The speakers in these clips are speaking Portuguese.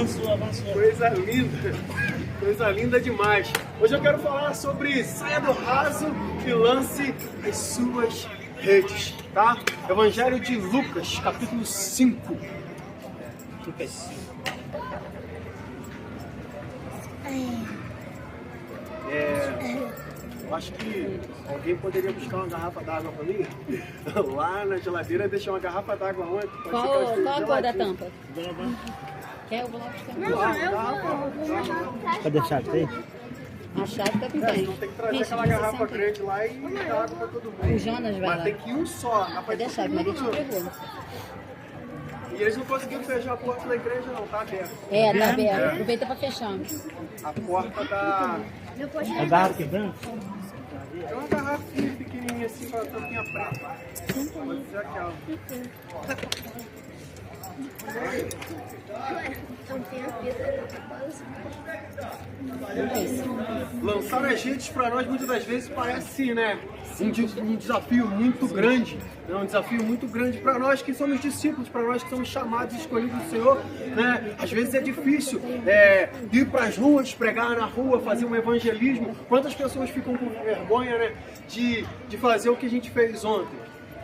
Avançou. Coisa linda demais. Hoje eu quero falar sobre saia do raso e lance as suas redes, tá? Evangelho de Lucas, capítulo 5. Lucas 5. Eu acho que alguém poderia buscar uma garrafa d'água pra mim. Lá na geladeira deixar uma garrafa d'água onde? Qual a cor da tampa? Quer? Eu vou lá buscar. Cadê a chave? Tem? A chave tá com quem? Não tem que trazer aquela garrafa grande lá e dar água pra todo mundo. O Jonas vai Mas lá. tem que ir um só. Cadê a chave? Maria te entregou. E eles não conseguiram fechar a porta da igreja não, tá aberto. Tá aberto. Aproveita pra fechar. A porta da... A garrafa quebrando? É uma garrafinha pequenininha assim com a tampinha preta. Pode ser aquela. Lançar as redes para nós muitas das vezes parece, né, um desafio muito grande. É um desafio muito grande para nós que somos discípulos, para nós que somos chamados e escolhidos do Senhor, né? Às vezes é difícil ir para as ruas, pregar na rua, fazer um evangelismo. Quantas pessoas ficam com vergonha, né, de fazer o que a gente fez ontem?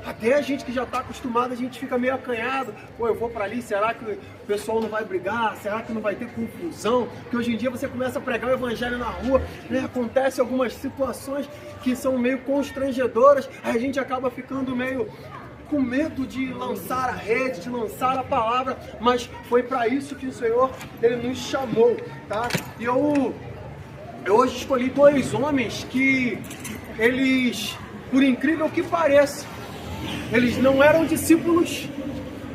Até a gente que já está acostumado, a gente fica meio acanhado. Pô, eu vou para ali, será que o pessoal não vai brigar? Será que não vai ter confusão? Porque hoje em dia você começa a pregar o evangelho na rua, né? Acontece algumas situações que são meio constrangedoras, aí a gente acaba ficando meio com medo de lançar a rede, de lançar a palavra, mas foi para isso que o Senhor, Ele nos chamou, tá? E eu hoje escolhi dois homens que eles, por incrível que pareça, eles não eram discípulos,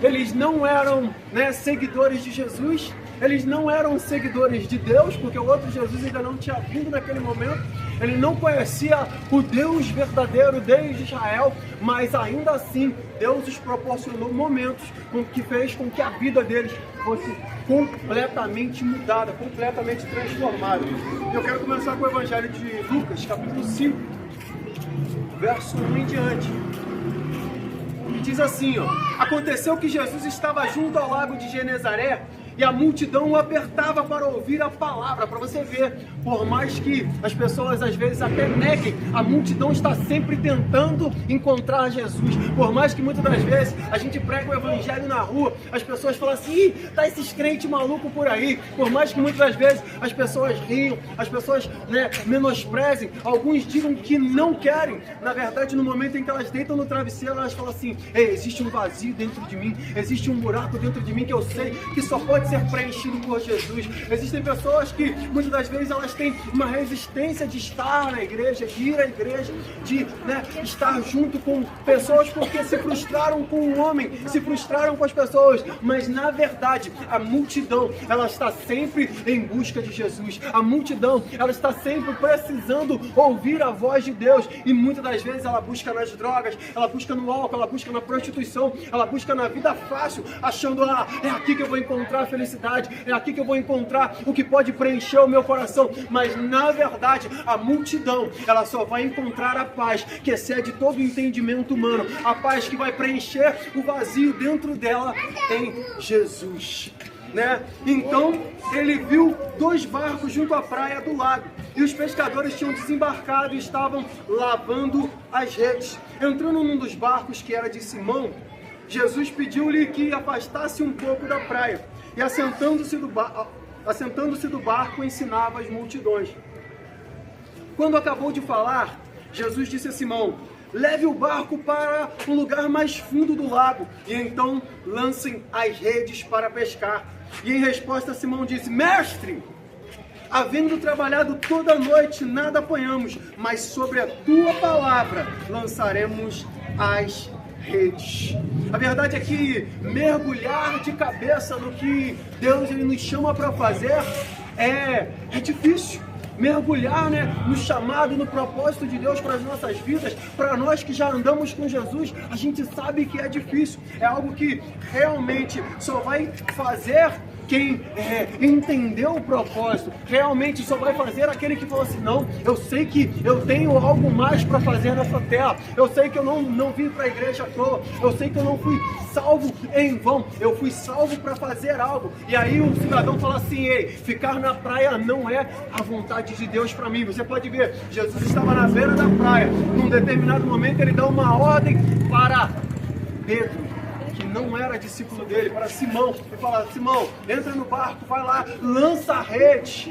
eles não eram, né, seguidores de Jesus, eles não eram seguidores de Deus, porque o outro Jesus ainda não tinha vindo naquele momento, ele não conhecia o Deus verdadeiro, Deus de Israel, mas ainda assim Deus os proporcionou momentos que fez com que a vida deles fosse completamente mudada, completamente transformada. Eu quero começar com o Evangelho de Lucas, capítulo 5, verso 1 em diante. Diz assim, ó: aconteceu que Jesus estava junto ao lago de Genezaré e a multidão o apertava para ouvir a palavra. Para você ver, por mais que as pessoas às vezes até neguem, a multidão está sempre tentando encontrar Jesus. Por mais que muitas das vezes a gente prega o evangelho na rua, as pessoas falam assim: ih, tá esses crentes malucos por aí. Por mais que muitas das vezes as pessoas riam, as pessoas, né, menosprezem, alguns digam que não querem. Na verdade, no momento em que elas deitam no travesseiro, elas falam assim: ei, existe um vazio dentro de mim, existe um buraco dentro de mim que eu sei que só pode ser preenchido por Jesus. Existem pessoas que muitas das vezes elas têm uma resistência de estar na igreja, de ir à igreja, de, né, estar junto com pessoas porque se frustraram com o homem, se frustraram com as pessoas, mas na verdade a multidão, ela está sempre em busca de Jesus. A multidão, ela está sempre precisando ouvir a voz de Deus, e muitas das vezes ela busca nas drogas, ela busca no álcool, ela busca na prostituição, ela busca na vida fácil, achando: ah, é aqui que eu vou encontrar felicidade, é aqui que eu vou encontrar o que pode preencher o meu coração. Mas na verdade a multidão, ela só vai encontrar a paz que excede todo o entendimento humano, a paz que vai preencher o vazio dentro dela em Jesus, né? Então ele viu dois barcos junto à praia do lago, e os pescadores tinham desembarcado e estavam lavando as redes. Entrando num dos barcos, que era de Simão, Jesus pediu-lhe que afastasse um pouco da praia, e assentando-se do barco, ensinava as multidões. Quando acabou de falar, Jesus disse a Simão: leve o barco para um lugar mais fundo do lago, e então lancem as redes para pescar. E em resposta, Simão disse: mestre, havendo trabalhado toda a noite, nada apanhamos, mas sobre a tua palavra lançaremos as redes. A verdade é que mergulhar de cabeça no que Deus, ele nos chama para fazer é difícil. Mergulhar, né, no chamado, no propósito de Deus para as nossas vidas, para nós que já andamos com Jesus, a gente sabe que é difícil. É algo que realmente só vai fazer quem entendeu o propósito. Realmente só vai fazer aquele que falou assim, não, eu sei que eu tenho algo mais para fazer nessa terra. Eu sei que eu não vim para a igreja à toa. Eu sei que eu não fui salvo em vão. Eu fui salvo para fazer algo. E aí o cidadão fala assim, ei, ficar na praia não é a vontade de Deus para mim. Você pode ver, Jesus estava na beira da praia. Num determinado momento ele dá uma ordem para Pedro, que não era discípulo dele, para Simão. Ele fala, Simão, entra no barco, vai lá, lança a rede.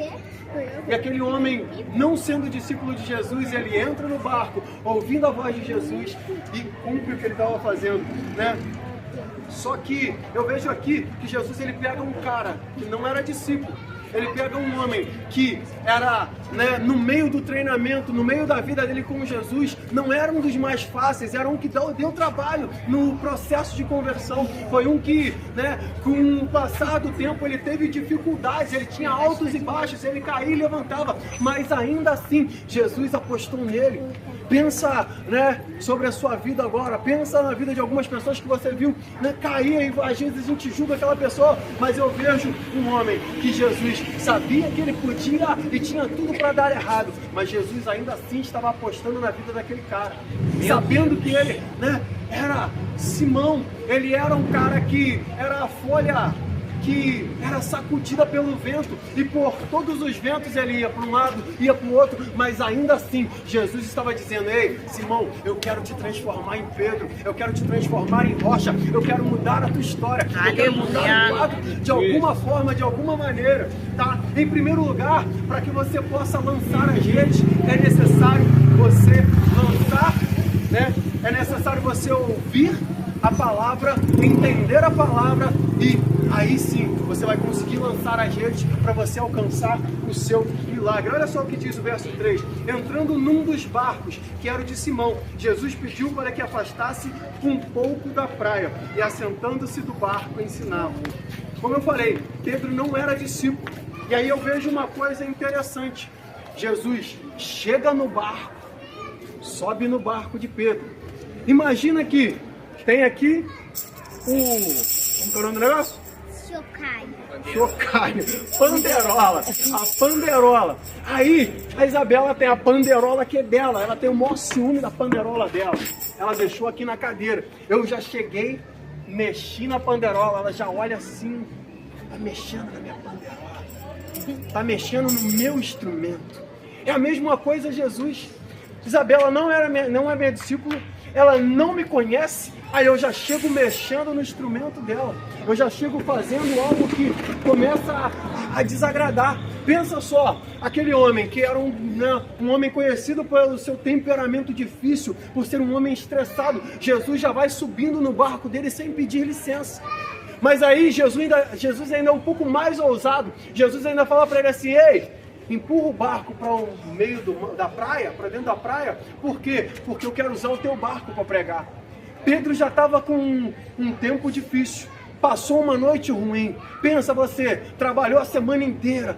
E aquele homem, não sendo discípulo de Jesus, ele entra no barco, ouvindo a voz de Jesus e cumpre o que ele estava fazendo, né? Só que eu vejo aqui que Jesus ele pega um cara que não era discípulo. Ele pega um homem que era, né, no meio do treinamento, no meio da vida dele com Jesus, não era um dos mais fáceis, era um que deu trabalho no processo de conversão. Foi um que, né, com o passar do tempo, ele teve dificuldades, ele tinha altos e baixos, ele caía e levantava, mas ainda assim, Jesus apostou nele. Pensa, né, sobre a sua vida agora, pensa na vida de algumas pessoas que você viu, né, cair, e às vezes a gente julga aquela pessoa, mas eu vejo um homem que Jesus sabia que ele podia e tinha tudo para dar errado, mas Jesus ainda assim estava apostando na vida daquele cara, sabendo que ele, né, era Simão, ele era um cara que era a folha que era sacudida pelo vento, e por todos os ventos ele ia para um lado, ia para o outro, mas ainda assim Jesus estava dizendo, ei, Simão, eu quero te transformar em Pedro, eu quero te transformar em rocha, eu quero mudar a tua história, eu quero mudar o quadro de alguma forma, de alguma maneira, tá? Em primeiro lugar, para que você possa lançar as redes, é necessário você lançar, né? É necessário você ouvir a palavra, entender a palavra, e aí sim você vai conseguir lançar as redes para você alcançar o seu milagre. Olha só o que diz o verso 3. Entrando num dos barcos, que era o de Simão, Jesus pediu para que afastasse um pouco da praia, e assentando-se do barco ensinava. Como eu falei, Pedro não era discípulo. E aí eu vejo uma coisa interessante. Jesus chega no barco, sobe no barco de Pedro. Imagina que tem aqui como que é o nome do negócio? Chocalho. Panderola. A panderola. Aí, a Isabela tem a panderola que é dela. Ela tem o maior ciúme da panderola dela. Ela deixou aqui na cadeira. Eu já cheguei, mexi na panderola. Ela já olha assim, tá mexendo na minha panderola. Tá mexendo no meu instrumento. É a mesma coisa Jesus. Isabela não é minha discípula. Ela não me conhece, aí eu já chego mexendo no instrumento dela, eu já chego fazendo algo que começa a desagradar. Pensa só, aquele homem que era um homem conhecido pelo seu temperamento difícil, por ser um homem estressado, Jesus já vai subindo no barco dele sem pedir licença. Mas aí Jesus ainda é um pouco mais ousado. Jesus ainda fala para ele assim, ei, empurra o barco para o meio da praia, para dentro da praia. Por quê? Porque eu quero usar o teu barco para pregar. Pedro já estava com um tempo difícil. Passou uma noite ruim. Pensa você, trabalhou a semana inteira.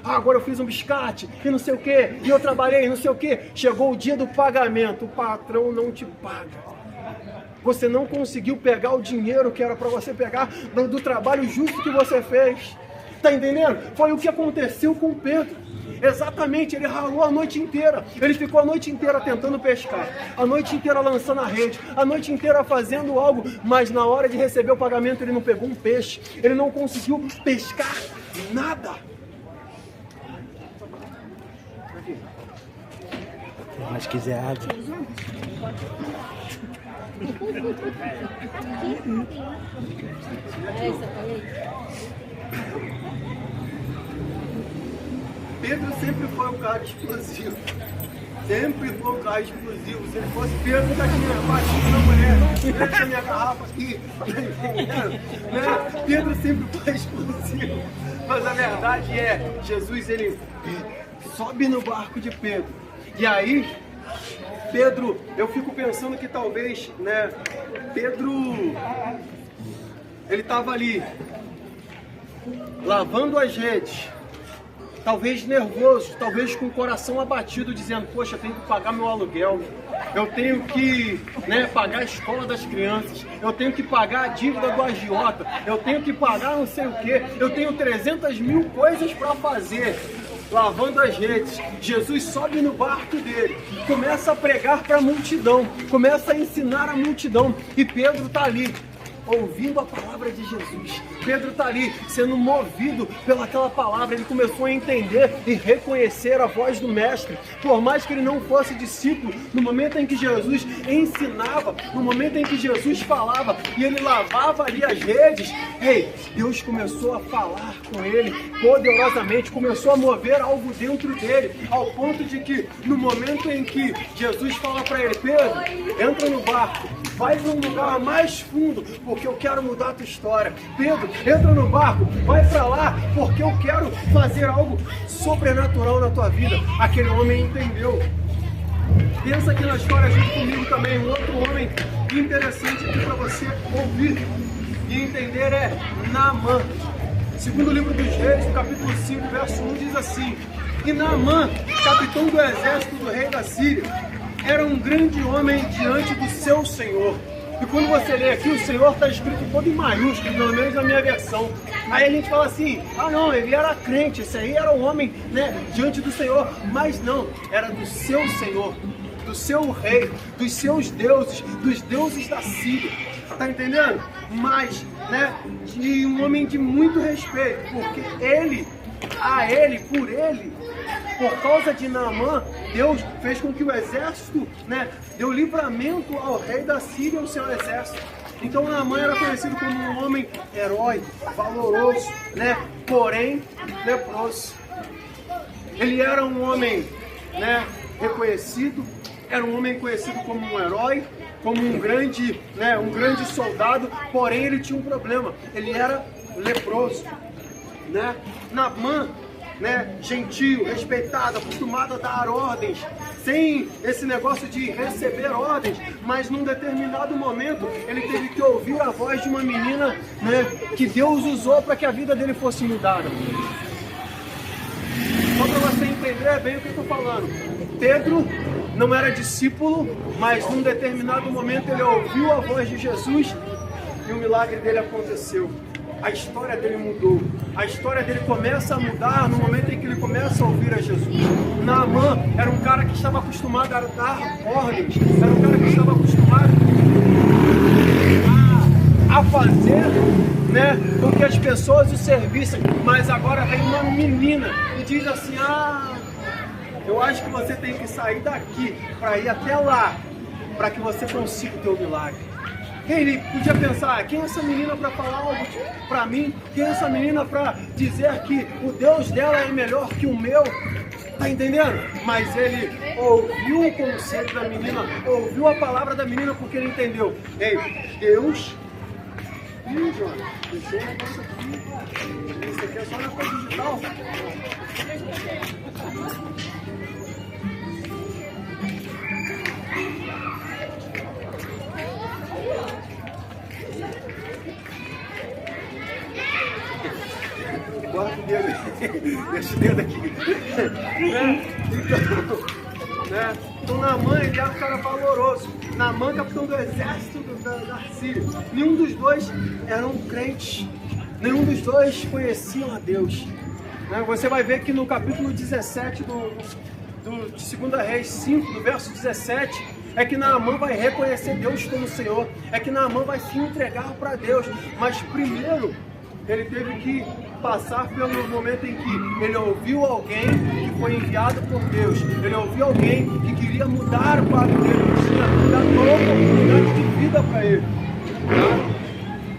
Agora eu fiz um biscate e não sei o que. E eu trabalhei não sei o que. Chegou o dia do pagamento. O patrão não te paga. Você não conseguiu pegar o dinheiro que era para você pegar do trabalho justo que você fez. Tá entendendo? Foi o que aconteceu com Pedro. Exatamente, ele ralou a noite inteira. Ele ficou a noite inteira tentando pescar, a noite inteira lançando a rede, a noite inteira fazendo algo, mas na hora de receber o pagamento ele não pegou um peixe, ele não conseguiu pescar nada. Mas quiser água. Pedro sempre foi um cara explosivo. Sempre foi um cara explosivo. Se ele fosse Pedro, já tinha batido na mulher. Eu tinha minha garrafa aqui. Né? Pedro sempre foi explosivo. Mas a verdade é, Jesus, ele sobe no barco de Pedro. E aí, Pedro, eu fico pensando que talvez, né, Pedro, ele estava ali, lavando as redes, talvez nervoso, talvez com o coração abatido, dizendo, poxa, eu tenho que pagar meu aluguel, eu tenho que, né, pagar a escola das crianças, eu tenho que pagar a dívida do agiota, eu tenho que pagar não sei o que, eu tenho 300 mil coisas para fazer. Lavando as redes, Jesus sobe no barco dele, começa a pregar para a multidão, começa a ensinar a multidão, e Pedro está ali, ouvindo a palavra de Jesus. Pedro está ali, sendo movido pelaquela palavra. Ele começou a entender e reconhecer a voz do Mestre. Por mais que ele não fosse discípulo, no momento em que Jesus ensinava, no momento em que Jesus falava e ele lavava ali as redes, Deus começou a falar com ele poderosamente, começou a mover algo dentro dele, ao ponto de que no momento em que Jesus fala para ele, Pedro, entra no barco, vai num lugar mais fundo, porque eu quero mudar a tua história. Pedro, entra no barco, vai para lá, porque eu quero fazer algo sobrenatural na tua vida. Aquele homem entendeu. Pensa aqui na história junto comigo também, um outro homem interessante aqui para você ouvir e entender é Naamã. Segundo o livro dos Reis, no capítulo 5, verso 1, diz assim, e Naamã, capitão do exército do rei da Síria, era um grande homem diante do seu Senhor. E quando você lê aqui, o Senhor está escrito todo em maiúsculo, pelo menos na minha versão. Aí a gente fala assim, ah não, ele era crente, esse aí era um homem, né, diante do Senhor. Mas não, era do seu Senhor, do seu rei, dos seus deuses, dos deuses da Síria. Tá entendendo? Mas, né, de um homem de muito respeito, porque por causa de Naamã, Deus fez com que o exército, né, deu livramento ao rei da Síria e ao seu exército. Então Naamã era conhecido como um homem herói, valoroso, né, porém leproso. Ele era um homem, né, reconhecido, era um homem conhecido como um herói, como um grande soldado, porém ele tinha um problema, ele era leproso, né? Naamã, né, gentil, respeitado, acostumado a dar ordens, sem esse negócio de receber ordens, mas num determinado momento ele teve que ouvir a voz de uma menina, né, que Deus usou para que a vida dele fosse mudada. Só para você entender bem o que eu estou falando, Pedro não era discípulo, mas num determinado momento ele ouviu a voz de Jesus e o milagre dele aconteceu. A história dele mudou. A história dele começa a mudar no momento em que ele começa a ouvir a Jesus. Naamã era um cara que estava acostumado a dar ordens, era um cara que estava acostumado a fazer, né, com que as pessoas o servissem. Mas agora vem uma menina e diz assim, eu acho que você tem que sair daqui para ir até lá, para que você consiga o teu milagre. Ele podia pensar, quem é essa menina para falar algo para mim? Quem é essa menina para dizer que o Deus dela é melhor que o meu? Tá entendendo? Mas ele ouviu o conselho da menina, ouviu a palavra da menina, porque ele entendeu. Deus... Joana, deixou um negócio aqui. Isso aqui é só na coisa digital. Guarda o dedo, deixa o dedo aqui. Então Naamã, ele era um cara valoroso. Naamã, capitão do exército da Síria. Nenhum dos dois eram crentes. Nenhum dos dois conheciam a Deus. Você vai ver que no capítulo 17 de 2 Reis 5, do verso 17, é que Naamã vai reconhecer Deus como Senhor. É que Naamã vai se entregar para Deus. Mas primeiro, ele teve que passar pelo momento em que ele ouviu alguém que foi enviado por Deus. Ele ouviu alguém que queria mudar o quadro dele, que queria dar uma oportunidade de vida para ele.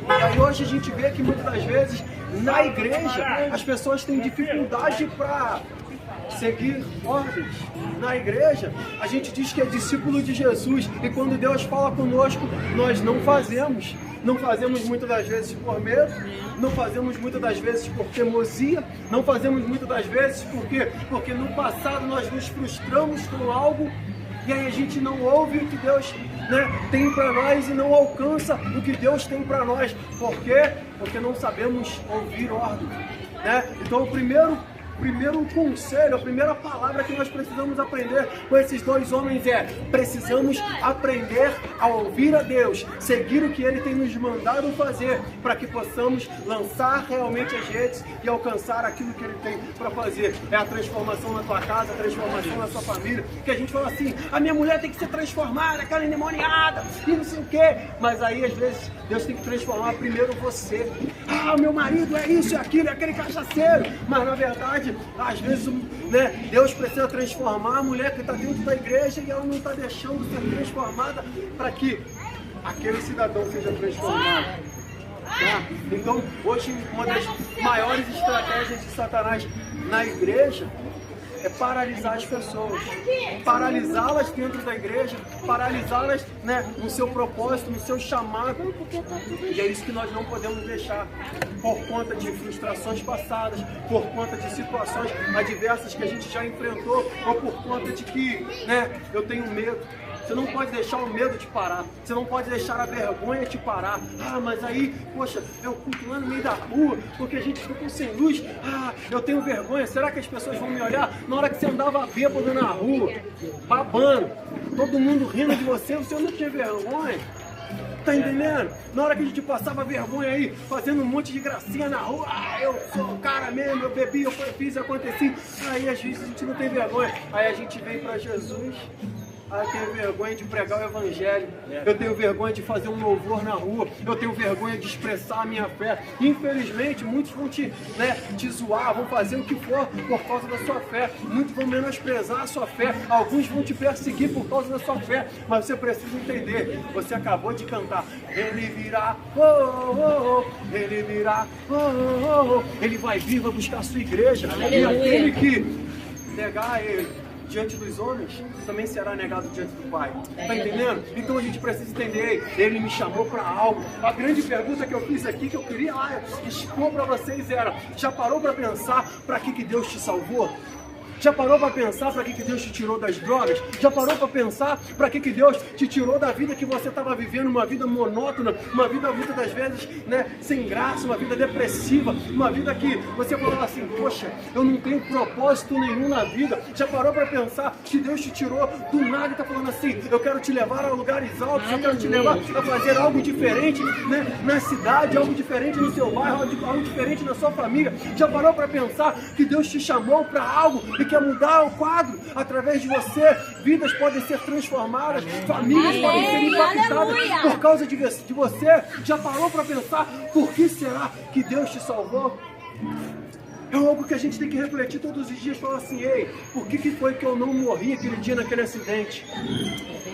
E aí hoje a gente vê que muitas das vezes na igreja as pessoas têm dificuldade para seguir ordens. Na igreja a gente diz que é discípulo de Jesus, e quando Deus fala conosco, nós não fazemos. Não fazemos muitas das vezes por medo, não fazemos muitas das vezes por teimosia, não fazemos muitas das vezes porque no passado nós nos frustramos com algo, e aí a gente não ouve o que Deus, né, tem para nós e não alcança o que Deus tem para nós. Por quê? Porque não sabemos ouvir ordem, né? Então o primeiro primeiro conselho, a primeira palavra que nós precisamos aprender com esses dois homens é: precisamos aprender a ouvir a Deus, seguir o que Ele tem nos mandado fazer, para que possamos lançar realmente as redes e alcançar aquilo que Ele tem para fazer. É a transformação na tua casa, a transformação na sua família, que a gente fala assim: a minha mulher tem que ser transformada, aquela endemoniada, e não sei o quê, mas aí às vezes Deus tem que transformar primeiro você. Ah, meu marido é isso, é aquilo, é aquele cachaceiro, mas na verdade, às vezes, né, Deus precisa transformar a mulher que está dentro da igreja e ela não está deixando ser transformada para que aquele cidadão seja transformado. Tá? Então, hoje, uma das maiores estratégias de Satanás na igreja é paralisar as pessoas, paralisá-las dentro da igreja, paralisá-las, né, no seu propósito, no seu chamado. E é isso que nós não podemos deixar, por conta de frustrações passadas, por conta de situações adversas que a gente já enfrentou, ou por conta de que, né, eu tenho medo. Você não pode deixar o medo te parar. Você não pode deixar a vergonha te parar. Ah, mas aí, poxa, é o culto lá no meio da rua, porque a gente ficou sem luz. Ah, eu tenho vergonha. Será que as pessoas vão me olhar na hora que você andava bêbado na rua, babando, todo mundo rindo de você, você não tinha vergonha? Tá entendendo? Na hora que a gente passava vergonha aí, fazendo um monte de gracinha na rua, ah, eu sou o cara mesmo, eu bebi, eu fiz, aconteci. Aí às vezes a gente não tem vergonha. Aí a gente vem pra Jesus. Eu tenho vergonha de pregar o evangelho, eu tenho vergonha de fazer um louvor na rua, eu tenho vergonha de expressar a minha fé. Infelizmente, muitos vão te zoar, vão fazer o que for por causa da sua fé. Muitos vão menosprezar a sua fé, alguns vão te perseguir por causa da sua fé. Mas você precisa entender, você acabou de cantar: Ele virá, oh, oh, oh, Ele virá, oh, oh, oh. Ele vai vir, vai buscar a sua igreja. E aquele que negar Ele diante dos homens, também será negado diante do Pai. Tá entendendo? Então a gente precisa entender, Ele me chamou para algo. A grande pergunta que eu fiz aqui, que eu queria expor para vocês era: já parou para pensar para que Deus te salvou? Já parou para pensar para que Deus te tirou das drogas? Já parou para pensar para que Deus te tirou da vida que você estava vivendo, uma vida monótona, uma vida muitas das vezes, né, sem graça, uma vida depressiva, uma vida que você falava assim: poxa, eu não tenho propósito nenhum na vida. Já parou para pensar que Deus te tirou do nada e está falando assim: eu quero te levar a lugares altos, eu quero te levar a fazer algo diferente, né, na cidade, algo diferente no seu bairro, algo diferente na sua família? Já parou para pensar que Deus te chamou para algo e quer mudar o quadro através de você? Vidas podem ser transformadas, famílias podem ser impactadas por causa de você. Já parou para pensar por que será que Deus te salvou? É algo que a gente tem que refletir todos os dias, falar assim: ei, por que foi que eu não morri aquele dia naquele acidente?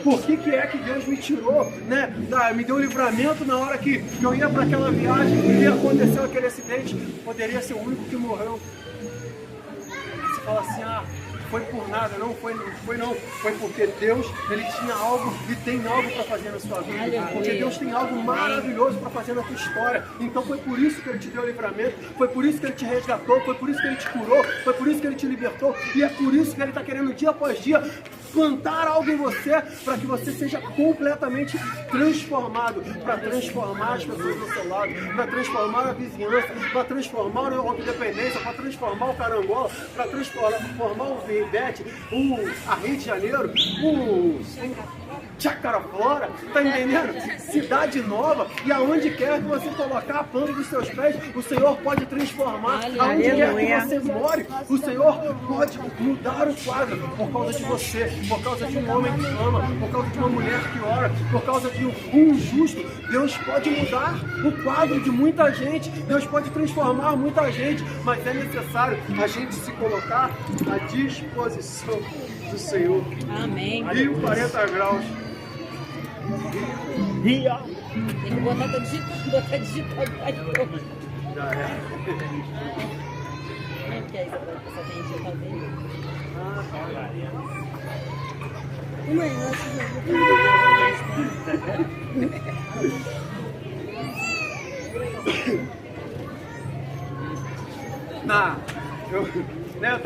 Por que é que Deus me tirou, né, me deu um livramento na hora que eu ia para aquela viagem e aconteceu aquele acidente? Poderia ser o único que morreu. Você fala assim: ah, foi por nada, não foi porque Deus, Ele tinha algo e tem algo para fazer na sua vida, porque Deus tem algo maravilhoso para fazer na tua história. Então foi por isso que Ele te deu o livramento, foi por isso que Ele te resgatou, foi por isso que Ele te curou, foi por isso que Ele te libertou, e é por isso que Ele está querendo dia após dia plantar algo em você, para que você seja completamente transformado, para transformar as pessoas do seu lado, para transformar a vizinhança, para transformar o Independência, para transformar o Carangola, para transformar o Veribete, a Rio de Janeiro, o Chacaraflora, tá entendendo? Cidade nova, e aonde quer que você colocar a planta dos seus pés, o Senhor pode transformar. Aonde quer que você more, o Senhor pode mudar o quadro por causa de você, por causa de um homem que ama, por causa de uma mulher que ora, por causa de um justo. Deus pode mudar o quadro de muita gente, Deus pode transformar muita gente, mas é necessário a gente se colocar à disposição do Senhor. Amém. 1040 graus. Tem que botar digital. Já é. Que é isso, só tem digital dele.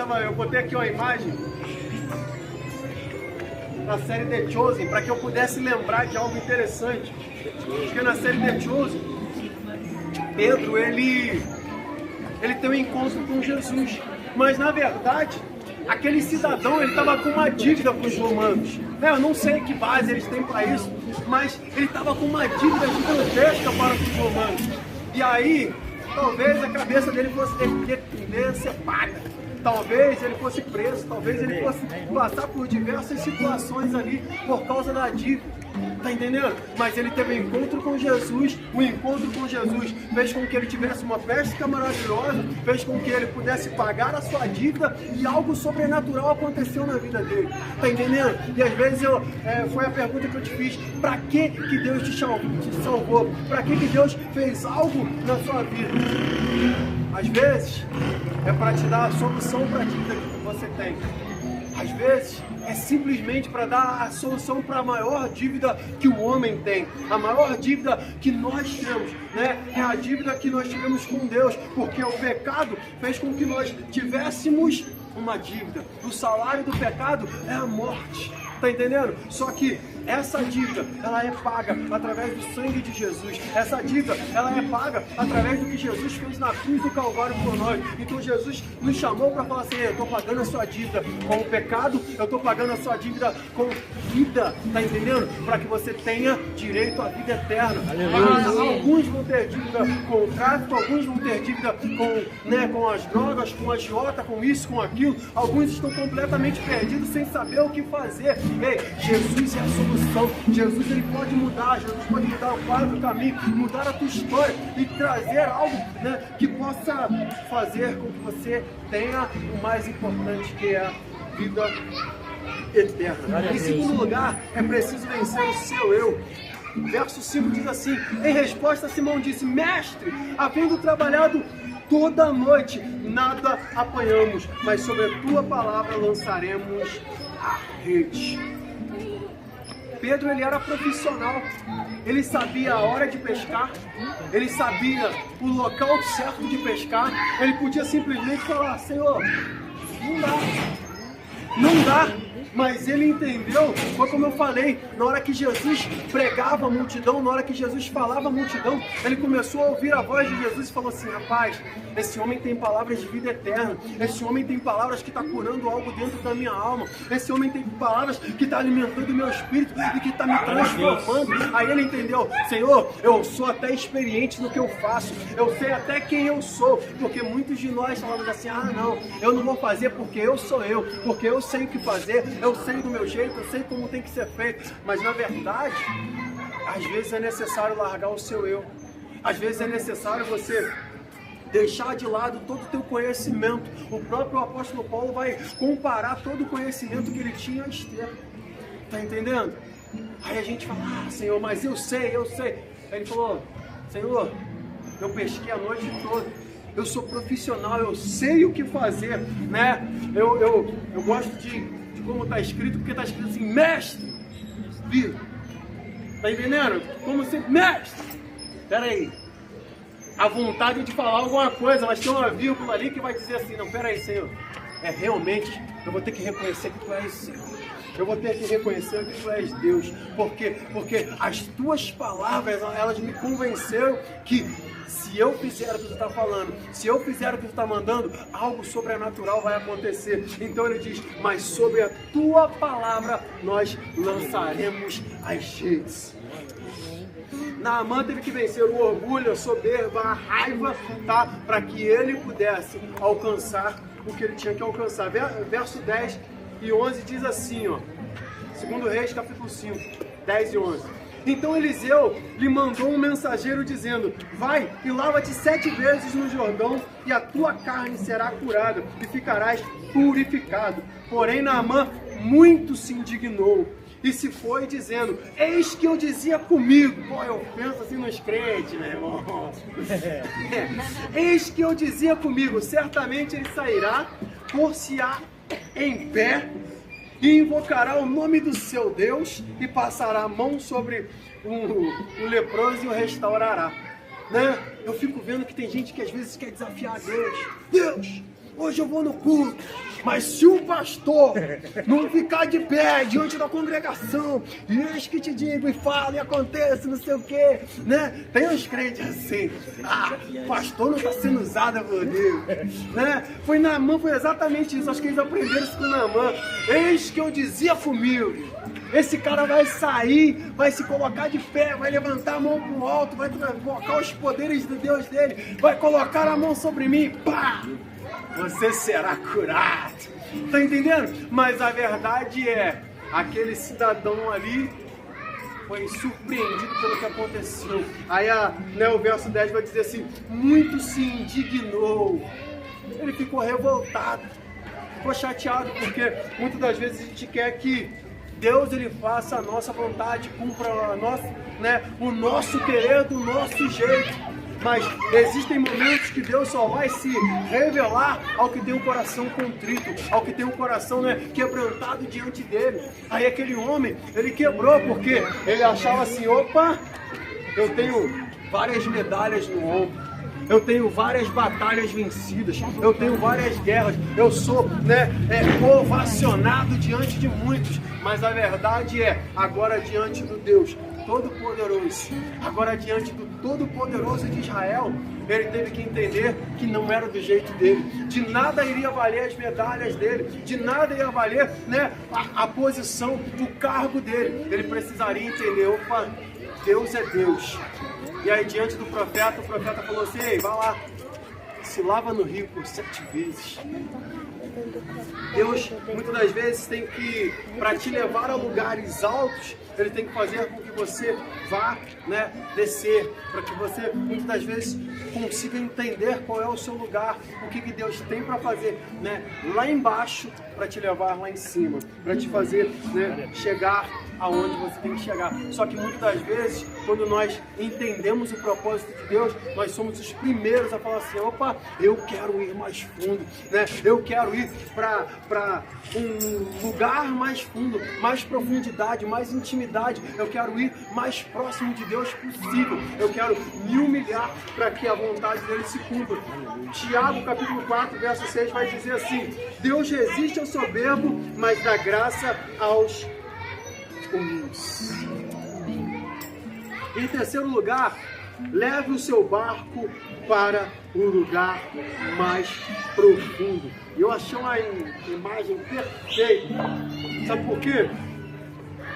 Mãe, eu botei aqui uma imagem na série The Chosen, para que eu pudesse lembrar de algo interessante. Porque na série The Chosen, Pedro, ele tem um encontro com Jesus. Mas na verdade, aquele cidadão, ele estava com uma dívida com os romanos. Eu não sei que base eles têm para isso, mas ele estava com uma dívida gigantesca para os romanos. E aí, talvez a cabeça dele fosse depender de ser paga. Talvez ele fosse preso, talvez ele fosse passar por diversas situações ali por causa da dívida. Tá entendendo? Mas ele teve um encontro com Jesus, o encontro com Jesus fez com que ele tivesse uma pesca maravilhosa, fez com que ele pudesse pagar a sua dívida e algo sobrenatural aconteceu na vida dele. Tá entendendo? E às vezes foi a pergunta que eu te fiz: pra que Deus te salvou? Pra que Deus fez algo na sua vida? Às vezes é para te dar a solução para a dívida que você tem. Às vezes é simplesmente para dar a solução para a maior dívida que o homem tem. A maior dívida que nós temos, né? É a dívida que nós tivemos com Deus, porque o pecado fez com que nós tivéssemos uma dívida. O salário do pecado é a morte. Tá entendendo? Só que essa dívida, ela é paga através do sangue de Jesus. Essa dívida, ela é paga através do que Jesus fez na cruz do Calvário por nós. Então Jesus nos chamou para falar assim: eu estou pagando a sua dívida com o pecado, eu estou pagando a sua dívida com vida. Tá entendendo? Para que você tenha direito à vida eterna. Alguns vão ter dívida com o tráfico, alguns vão ter dívida com as drogas, com a agiota, com isso, com aquilo. Alguns estão completamente perdidos sem saber o que fazer. Ei, Jesus é a solução. Jesus, ele pode mudar. Jesus pode mudar o quadro, o caminho, mudar a tua história e trazer algo, né, que possa fazer com que você tenha o mais importante, que é a vida eterna. Em segundo lugar, é preciso vencer o seu eu. Verso 5 diz assim: em resposta, Simão disse: mestre, havendo trabalhado toda a noite, nada apanhamos, mas sobre a tua palavra lançaremos a rede. Pedro, ele era profissional, ele sabia a hora de pescar, ele sabia o local certo de pescar. Ele podia simplesmente falar: Senhor, não dá. Mas ele entendeu, foi como eu falei, na hora que Jesus pregava a multidão, na hora que Jesus falava a multidão, ele começou a ouvir a voz de Jesus e falou assim: rapaz, esse homem tem palavras de vida eterna, esse homem tem palavras que está curando algo dentro da minha alma, esse homem tem palavras que está alimentando o meu espírito e que está me transformando. Aí ele entendeu: Senhor, eu sou até experiente no que eu faço, eu sei até quem eu sou, porque muitos de nós falamos assim: ah não, eu não vou fazer porque eu sou eu, porque eu sei o que fazer, eu sei do meu jeito, eu sei como tem que ser feito. Mas na verdade, às vezes é necessário largar o seu eu. Às vezes é necessário você deixar de lado todo o teu conhecimento. O próprio apóstolo Paulo vai comparar todo o conhecimento que ele tinha a Esther. Tá entendendo? Aí a gente fala: ah, Senhor, mas eu sei. Aí ele falou: Senhor, eu pesquei a noite toda, eu sou profissional, eu sei o que fazer, né? Eu gosto de como está escrito, porque está escrito assim: mestre, viu? Tá entendendo? Como se, mestre, pera aí, a vontade de falar alguma coisa, mas tem uma vírgula ali que vai dizer assim: não, pera aí, Senhor, realmente, eu vou ter que reconhecer que tu és Senhor. Eu vou ter que reconhecer que tu és Deus. Porque as tuas palavras, elas me convenceram que se eu fizer o que tu está falando, se eu fizer o que tu está mandando, algo sobrenatural vai acontecer. Então ele diz: mas sobre a tua palavra nós lançaremos as redes. Naamã teve que vencer o orgulho, a soberba, a raiva, tá? Para que ele pudesse alcançar o que ele tinha que alcançar. Verso 10 e 11 diz assim, ó, 2 Reis, capítulo 5, 10 e 11. Então Eliseu lhe mandou um mensageiro dizendo: vai e lava-te 7 vezes no Jordão, e a tua carne será curada, e ficarás purificado. Porém Naamã muito se indignou, e se foi dizendo: eis que eu dizia comigo. Pô, eu penso assim nos crentes, meu irmão. Eis que eu dizia comigo: certamente ele sairá, por-se-á em pé, e invocará o nome do seu Deus, e passará a mão sobre o leproso e o restaurará. Né? Eu fico vendo que tem gente que às vezes quer desafiar Deus. Deus, hoje eu vou no culto, Mas se o pastor não ficar de pé diante da congregação, e eis que te digo, e fala, e acontece, não sei o quê, né? Tem uns crentes assim, pastor não está sendo usado por Deus, né? Foi Naamã, foi exatamente isso, acho que eles aprenderam isso com Naamã. Eis que eu dizia comigo, esse cara vai sair, vai se colocar de pé, vai levantar a mão para o alto, vai colocar os poderes de Deus dele, vai colocar a mão sobre mim, pá! Você será curado. Tá entendendo? Mas a verdade é, aquele cidadão ali foi surpreendido pelo que aconteceu. Aí o verso 10 vai dizer assim, muito se indignou. Ele ficou revoltado, ficou chateado, porque muitas das vezes a gente quer que Deus ele faça a nossa vontade, cumpra o nosso querer do nosso jeito. Mas existem momentos que Deus só vai se revelar ao que tem um coração contrito, ao que tem um coração quebrantado diante dele. Aí aquele homem, ele quebrou porque ele achava assim, opa, eu tenho várias medalhas no ombro, eu tenho várias batalhas vencidas, eu tenho várias guerras, eu sou ovacionado diante de muitos, mas a verdade é, agora diante do Deus Todo-Poderoso, agora diante do Todo-Poderoso de Israel, ele teve que entender que não era do jeito dele, de nada iria valer as medalhas dele, de nada ia valer a posição, o cargo dele, ele precisaria entender, opa, Deus é Deus. E aí diante do profeta, o profeta falou assim, ei, vai lá, se lava no rio por 7 vezes. Deus, muitas das vezes, tem que, para te levar a lugares altos, Ele tem que fazer com que você vá descer, para que você, muitas das vezes, consiga entender qual é o seu lugar, o que Deus tem para fazer lá embaixo, para te levar lá em cima, para te fazer chegar aonde você tem que chegar. Só que muitas das vezes, quando nós entendemos o propósito de Deus, nós somos os primeiros a falar assim, opa, eu quero ir mais fundo, eu quero ir para um lugar mais fundo, mais profundidade, mais intimidade, eu quero ir mais próximo de Deus possível, eu quero me humilhar para que a vontade dele se cumpra. Tiago capítulo 4, verso 6 vai dizer assim, Deus resiste ao soberbo, mas dá graça aos humildes. Em terceiro lugar, leve o seu barco para um lugar mais profundo. Eu achei uma imagem perfeita. Sabe por quê?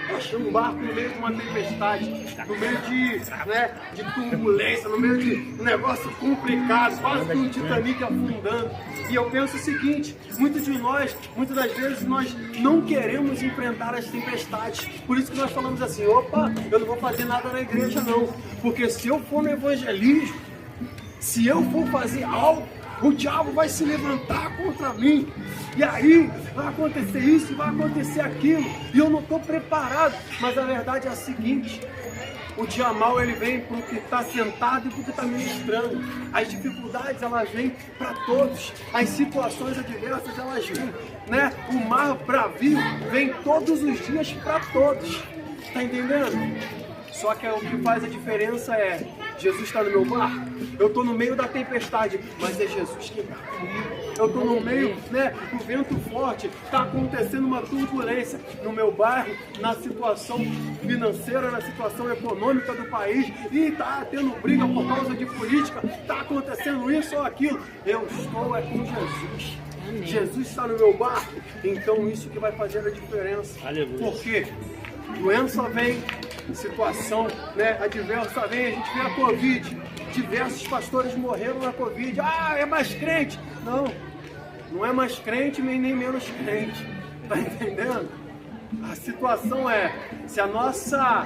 Eu achei um barco no meio de uma tempestade, no meio de turbulência, no meio de um negócio complicado, quase que um Titanic afundando. E eu penso o seguinte, muitas das vezes nós não queremos enfrentar as tempestades. Por isso que nós falamos assim, opa, eu não vou fazer nada na igreja não. Porque se eu for no evangelismo, se eu for fazer algo, o diabo vai se levantar contra mim. E aí vai acontecer isso, vai acontecer aquilo. E eu não estou preparado. Mas a verdade é a seguinte, o dia mau ele vem para o que está sentado e para o que está ministrando. As dificuldades elas vêm para todos. As situações adversas elas vêm. O mar bravio vem todos os dias para todos. Está entendendo? Só que o que faz a diferença é, Jesus está no meu barco, eu estou no meio da tempestade, mas é Jesus que está comigo. Eu estou no meio do vento forte, está acontecendo uma turbulência no meu bairro, na situação financeira, na situação econômica do país, e está tendo briga por causa de política, está acontecendo isso ou aquilo. Eu estou com Jesus. Amém. Jesus está no meu barco, então isso que vai fazer a diferença. Aleluia. Por quê? Doença vem, situação adversa vem, a gente vê a Covid, diversos pastores morreram na Covid, é mais crente. Não é mais crente nem menos crente, tá entendendo? A situação é, se a nossa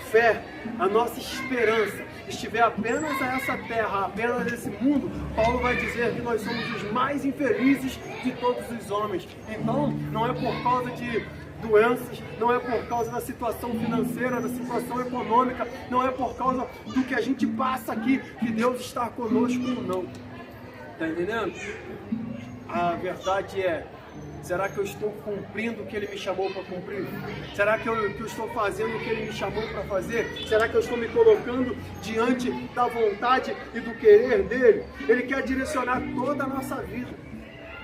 fé, a nossa esperança estiver apenas a essa terra, apenas nesse mundo, Paulo vai dizer que nós somos os mais infelizes de todos os homens. Então, não é por causa de doenças, não é por causa da situação financeira, da situação econômica, não é por causa do que a gente passa aqui que Deus está conosco ou não. Tá entendendo? A verdade é, será que eu estou cumprindo o que Ele me chamou para cumprir? Será que eu estou fazendo o que Ele me chamou para fazer? Será que eu estou me colocando diante da vontade e do querer dEle? Ele quer direcionar toda a nossa vida.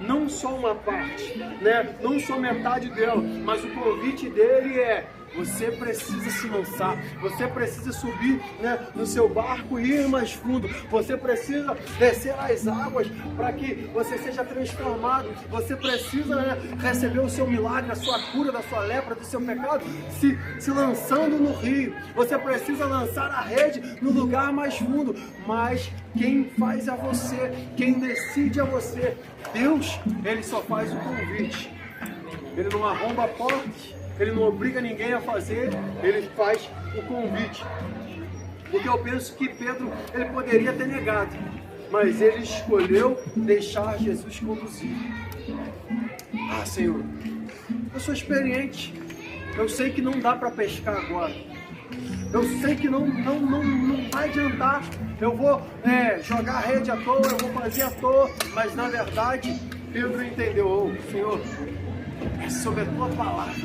não só uma parte, né? Não só metade dela, mas o convite dele é: você precisa se lançar, você precisa subir, né, no seu barco e ir mais fundo, você precisa descer as águas para que você seja transformado, você precisa, né, receber o seu milagre, a sua cura da sua lepra, do seu pecado, se lançando no rio, você precisa lançar a rede no lugar mais fundo, mas quem faz é você, quem decide é você. Deus, Ele só faz o convite, Ele não arromba a porta, Ele não obriga ninguém a fazer, Ele faz o convite. Porque eu penso que Pedro, ele poderia ter negado, mas ele escolheu deixar Jesus conduzir. Ah, Senhor, eu sou experiente, eu sei que não dá para pescar agora, eu sei que não vai adiantar, eu vou jogar a rede à toa, eu vou fazer à toa, mas na verdade, Pedro entendeu: oh, Senhor, é sobre a tua palavra,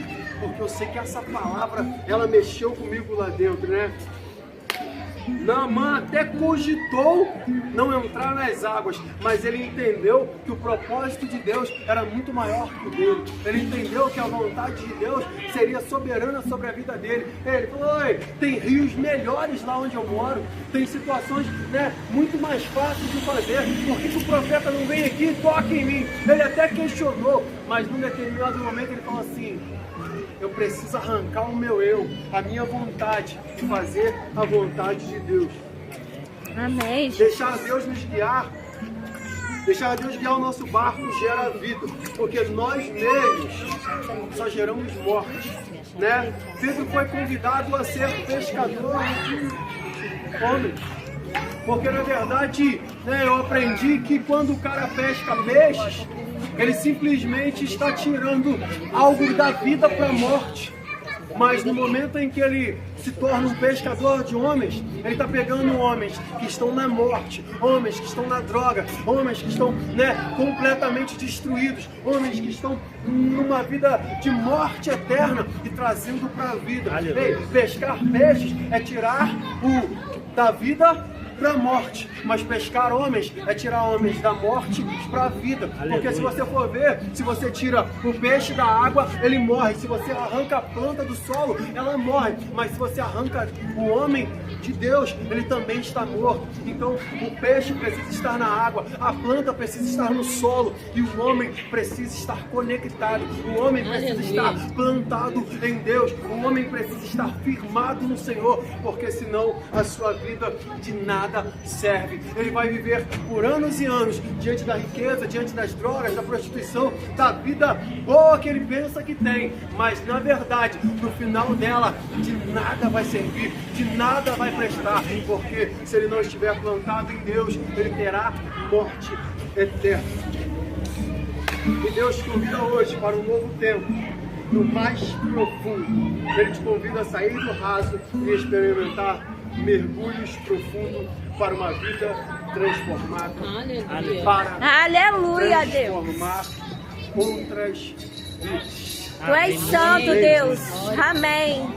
porque eu sei que essa palavra, ela mexeu comigo lá dentro, né? Naamã até cogitou não entrar nas águas, mas ele entendeu que o propósito de Deus era muito maior que o dele. Ele entendeu que a vontade de Deus seria soberana sobre a vida dele. Ele falou: oi, tem rios melhores lá onde eu moro, tem situações, né, muito mais fáceis de fazer, por que o profeta não vem aqui e toca em mim? Ele até questionou, mas num determinado momento ele falou assim: eu preciso arrancar o meu eu, a minha vontade, e fazer a vontade de Deus. Amém. Deixar Deus nos guiar, deixar Deus guiar o nosso barco gera vida, porque nós mesmos só geramos morte, né? Pedro foi convidado a ser pescador de homens, porque na verdade, né, eu aprendi que quando o cara pesca peixes, ele simplesmente está tirando algo da vida para a morte. Mas no momento em que ele se torna um pescador de homens, ele está pegando homens que estão na morte, homens que estão na droga, homens que estão, né, completamente destruídos, homens que estão numa vida de morte eterna e trazendo para a vida. Ei, pescar peixes é tirar da vida para a morte, mas pescar homens é tirar homens da morte para a vida. Porque se você for ver, se você tira o peixe da água, ele morre. Se você arranca a planta do solo, ela morre. Mas se você arranca o homem de Deus, ele também está morto. Então o peixe precisa estar na água, a planta precisa estar no solo e o homem precisa estar conectado. O homem precisa estar plantado em Deus. O homem precisa estar firmado no Senhor, porque senão a sua vida de nada serve. Ele vai viver por anos e anos diante da riqueza, diante das drogas, da prostituição, da vida boa que ele pensa que tem, mas na verdade, no final dela, de nada vai servir, de nada vai prestar, porque se ele não estiver plantado em Deus, ele terá morte eterna. E Deus te convida hoje para um novo tempo, no mais profundo. Ele te convida a sair do raso e experimentar mergulhos profundos para uma vida transformada. Aleluia. Para Aleluia, Deus. transformar outras vidas. Tu és santo, Deus. Amém.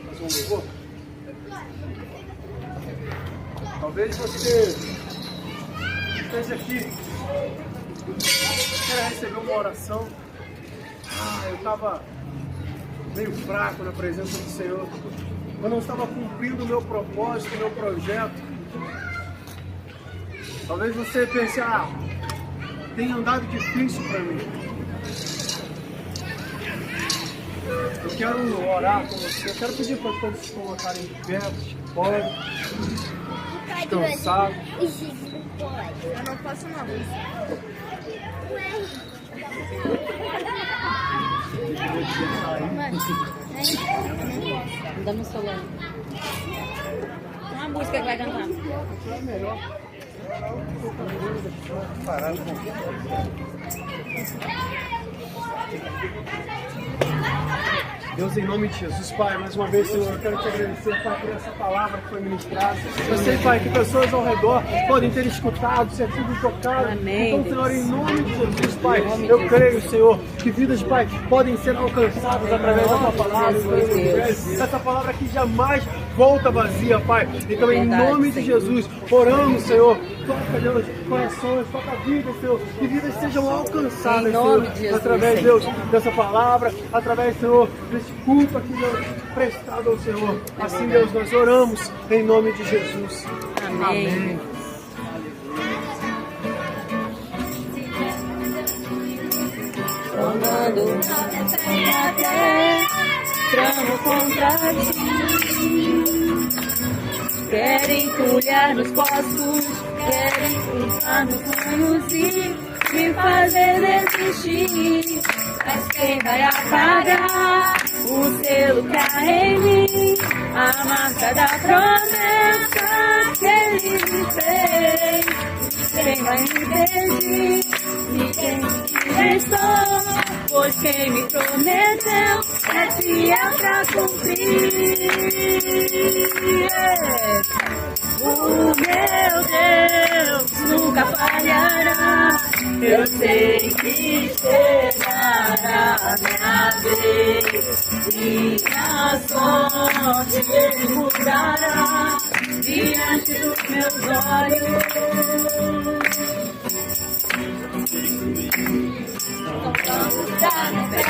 Mais um louvor? Talvez você esteja aqui, queira receber uma oração. Eu estava meio fraco na presença do Senhor, eu não estava cumprindo o meu propósito, o meu projeto. Talvez você pense: tem andado difícil para mim. Eu quero orar com você, eu quero pedir para todos se colocarem de pé, se podem, descansados. Eu não posso não. Dá um solão. Uma música que vai cantar. Deus, em nome de Jesus, Pai, mais uma vez, Senhor, eu quero te agradecer, Pai, por essa palavra que foi ministrada. Eu sei, Pai, que pessoas ao redor podem ter escutado, ser sido tocadas. Amém, Então, Senhor, em nome de Jesus, Pai, eu creio, Senhor, que vidas, Pai, podem ser alcançadas através da Tua palavra. Jesus, Deus. Essa palavra que jamais volta vazia, Pai. Então, em Verdade, nome de Senhor. Jesus, oramos, Senhor. Toca, Deus, corações, toca vidas, Senhor. Que vidas sejam alcançadas, Em nome Senhor. de Jesus, através, Senhor. Deus, dessa palavra, através, Senhor, desse culto aqui, Deus, prestado ao Senhor. Assim, Deus, nós oramos em nome de Jesus. Amém. Tomando até tramo contra ti. Querem colher nos poços, querem cruzar nos ramos e me fazer desistir. Mas quem vai apagar o selo que há em mim? A marca da promessa que ele me fez. Quem vai me impedir? Ninguém estou, pois quem me prometeu é fiel pra cumprir. O meu Deus nunca falhará. Eu sei que chegará minha vez. Minha sorte ele mudará diante dos meus olhos.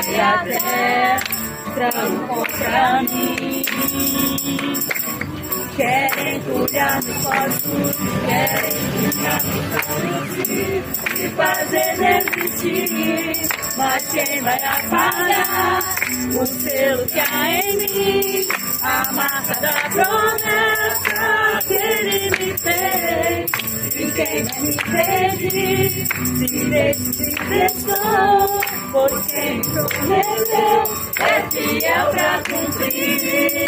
E até tramo contra mim. Querem cuidar dos postos, querem cuidar dos postos e fazer desistir. Mas quem vai apagar o selo que há em mim? A marca da promessa que ele me fez. E quem vai me impedir? Se desistir estou, pois quem me prometeu é fiel pra cumprir.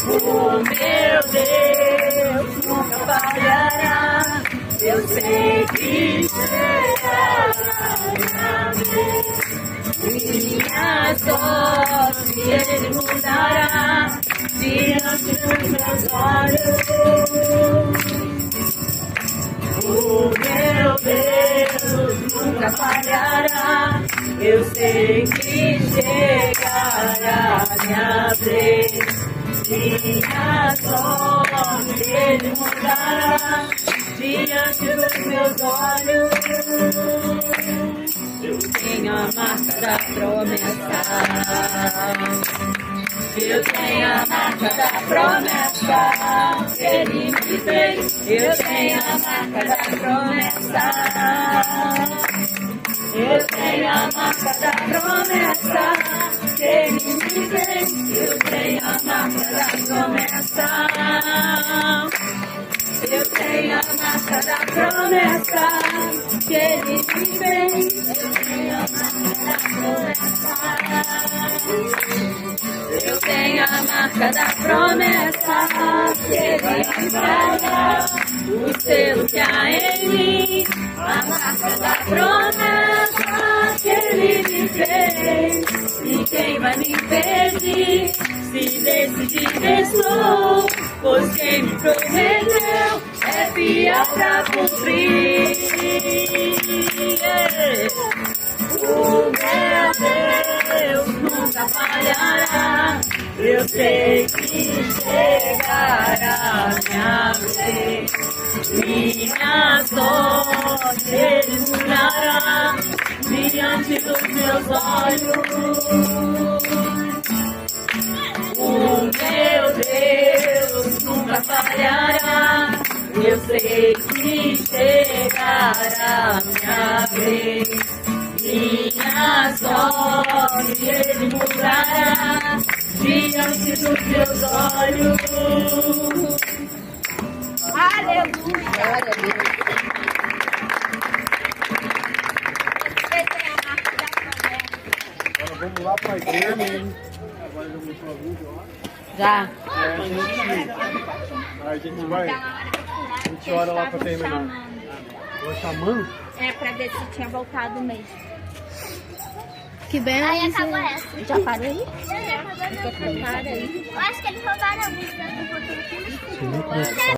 O meu Deus nunca falhará. Eu sei que chegará minha vez. Minha sorte ele mudará diante dos meus olhos. O meu Deus nunca falhará. Eu sei que chegará minha vez. Minha sorte ele mudará diante dos meus olhos. Eu tenho a marca da promessa. Eu tenho a marca da promessa que ele me fez. Eu tenho a marca da promessa. Eu tenho a marca da promessa que ele me fez. Eu tenho a marca da promessa. Eu tenho a marca da promessa que ele me fez. Eu tenho a marca da promessa. Eu tenho a marca da promessa que ele me fez. O selo que há em mim. A marca da promessa que ele me fez. E quem vai me impedir? Se decidir estou, pois quem me prometeu é fiel pra cumprir. O meu Deus nunca falhará. Eu sei que chegará minha vez. Minha sorte ele mudará diante dos meus olhos. O meu Deus nunca falhará. Eu sei que chegará minha vez. Minha sorte ele mudará diante dos meus olhos. Aleluia. Glória a Deus. Você tem a marca da promessa. Agora vamos lá para a igreja, hein? Agora já mostrou a vídeo lá. Já. A gente vai. A gente ora lá para terminar. Tô chamando? É, pra ver se tinha voltado mesmo. Que bem. Aí acabou essa. Já parou aí? Para aí. Eu acho que eles roubaram a música do